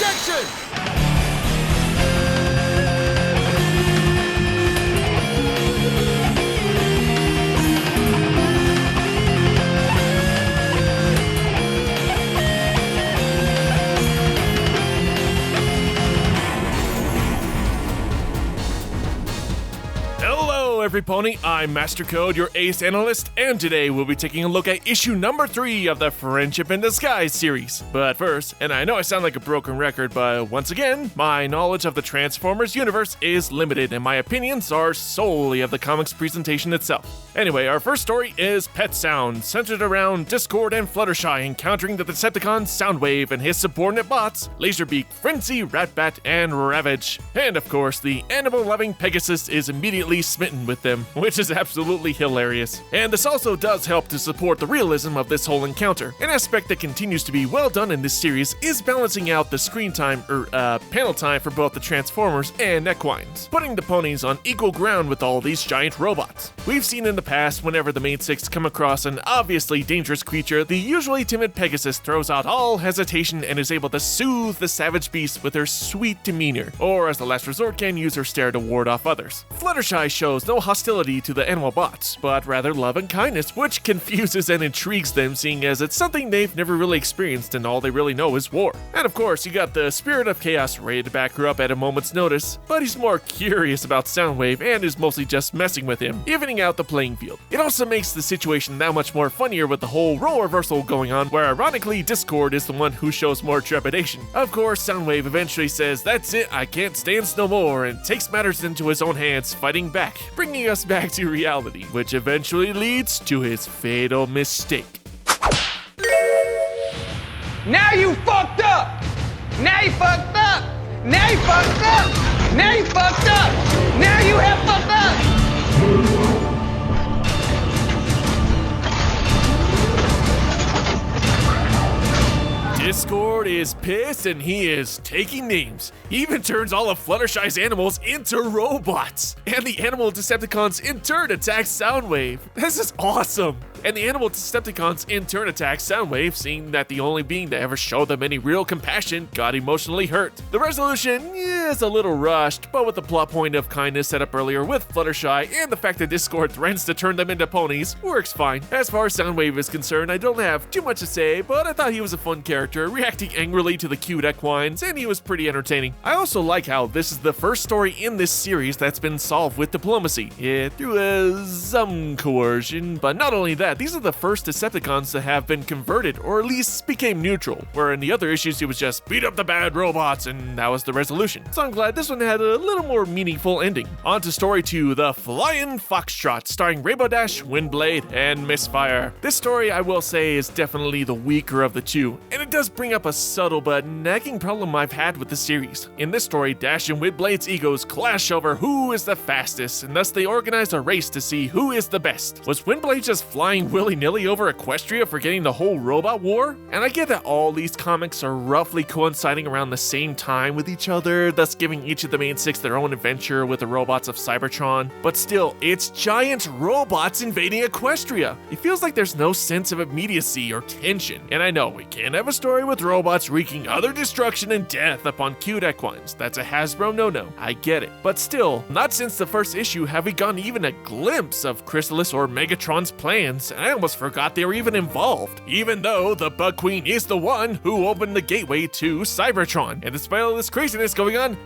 action! Hello everypony, I'm MasterCode, your ace analyst, and today we'll be taking a look at issue number 3 of the Friendship in Disguise series. But first, and I know I sound like a broken record, but once again, my knowledge of the Transformers universe is limited and my opinions are solely of the comics presentation itself. Anyway, our first story is Pet Sound, centered around Discord and Fluttershy encountering the Decepticon Soundwave and his subordinate bots, Laserbeak, Frenzy, Ratbat, and Ravage. And of course, the animal-loving Pegasus is immediately smitten with them, which is absolutely hilarious. And this also does help to support the realism of this whole encounter. An aspect that continues to be well done in this series is balancing out the screen time, panel time for both the Transformers and Equines, putting the ponies on equal ground with all these giant robots. We've seen in the past, whenever the main six come across an obviously dangerous creature, the usually timid Pegasus throws out all hesitation and is able to soothe the savage beast with her sweet demeanor, or as a last resort can use her stare to ward off others. Fluttershy shows no hostility to the animal bots, but rather love and kindness, which confuses and intrigues them, seeing as it's something they've never really experienced and all they really know is war. And of course, you got the Spirit of Chaos ready to back her up at a moment's notice, but he's more curious about Soundwave and is mostly just messing with him, evening out the playing field. It also makes the situation that much more funnier with the whole role reversal going on, where ironically Discord is the one who shows more trepidation. Of course, Soundwave eventually says, "That's it, I can't stand no more," and takes matters into his own hands, fighting back, bringing us back to reality, which eventually leads to his fatal mistake. Now you fucked up! Now you fucked up! Now you fucked up! Now you fucked up! Now you have fucked up! Discord is pissed and he is taking names. He even turns all of Fluttershy's animals into robots. And the animal Decepticons in turn attack Soundwave. This is awesome. And the animal Decepticons in turn attack Soundwave, seeing that the only being to ever show them any real compassion got emotionally hurt. The resolution is a little rushed, but with the plot point of kindness set up earlier with Fluttershy and the fact that Discord threatens to turn them into ponies, works fine. As far as Soundwave is concerned, I don't have too much to say, but I thought he was a fun character, reacting angrily to the cute equines, and he was pretty entertaining. I also like how this is the first story in this series that's been solved with diplomacy, through some coercion, but not only that, these are the first Decepticons to have been converted, or at least became neutral, where in the other issues it was just beat up the bad robots and that was the resolution. So I'm glad this one had a little more meaningful ending. On to story 2, The Flying Foxtrot, starring Rainbow Dash, Windblade, and Misfire. This story, I will say, is definitely the weaker of the two, and it does bring up a subtle but nagging problem I've had with the series. In this story, Dash and Windblade's egos clash over who is the fastest, and thus they organize a race to see who is the best. Was Windblade just flying willy-nilly over Equestria forgetting the whole robot war? And I get that all these comics are roughly coinciding around the same time with each other, thus giving each of the main six their own adventure with the robots of Cybertron, but still, it's giant robots invading Equestria. It feels like there's no sense of immediacy or tension, and I know we can't have a story with robots wreaking utter destruction and death upon cute equines. That's a Hasbro no-no, I get it. But still, not since the first issue have we gotten even a glimpse of Chrysalis or Megatron's plans, and I almost forgot they were even involved, even though the Bug Queen is the one who opened the gateway to Cybertron. And despite all this craziness going on,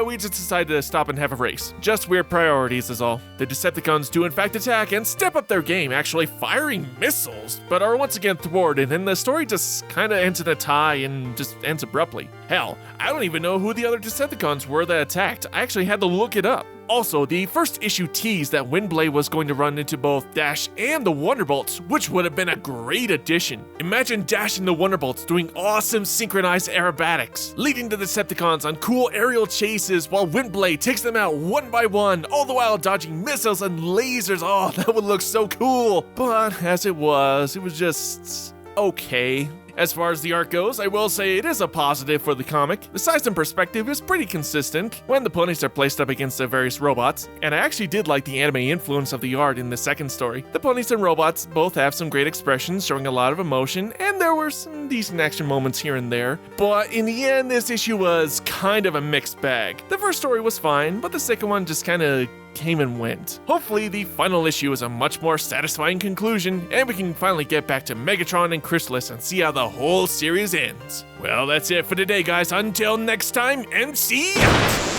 we just decided to stop and have a race. Just weird priorities is all. The Decepticons do in fact attack and step up their game, actually firing missiles, but are once again thwarted, and the story just kinda ends in a tie and just ends abruptly. Hell, I don't even know who the other Decepticons were that attacked. I actually had to look it up. Also, the first issue teased that Windblade was going to run into both Dash and the Wonderbolts, which would have been a great addition. Imagine Dash and the Wonderbolts doing awesome synchronized aerobatics, leading the Decepticons on cool aerial chases while Windblade takes them out one by one, all the while dodging missiles and lasers. Oh, that would look so cool. But as it was just okay. As far as the art goes, I will say it is a positive for the comic. The size and perspective is pretty consistent when the ponies are placed up against the various robots, and I actually did like the anime influence of the art in the second story. The ponies and robots both have some great expressions, showing a lot of emotion, and there were some decent action moments here and there. But in the end, this issue was kind of a mixed bag. The first story was fine, but the second one just kind of came and went. Hopefully, the final issue is a much more satisfying conclusion, and we can finally get back to Megatron and Chrysalis and see how the whole series ends. Well, that's it for today, guys. Until next time, MC out!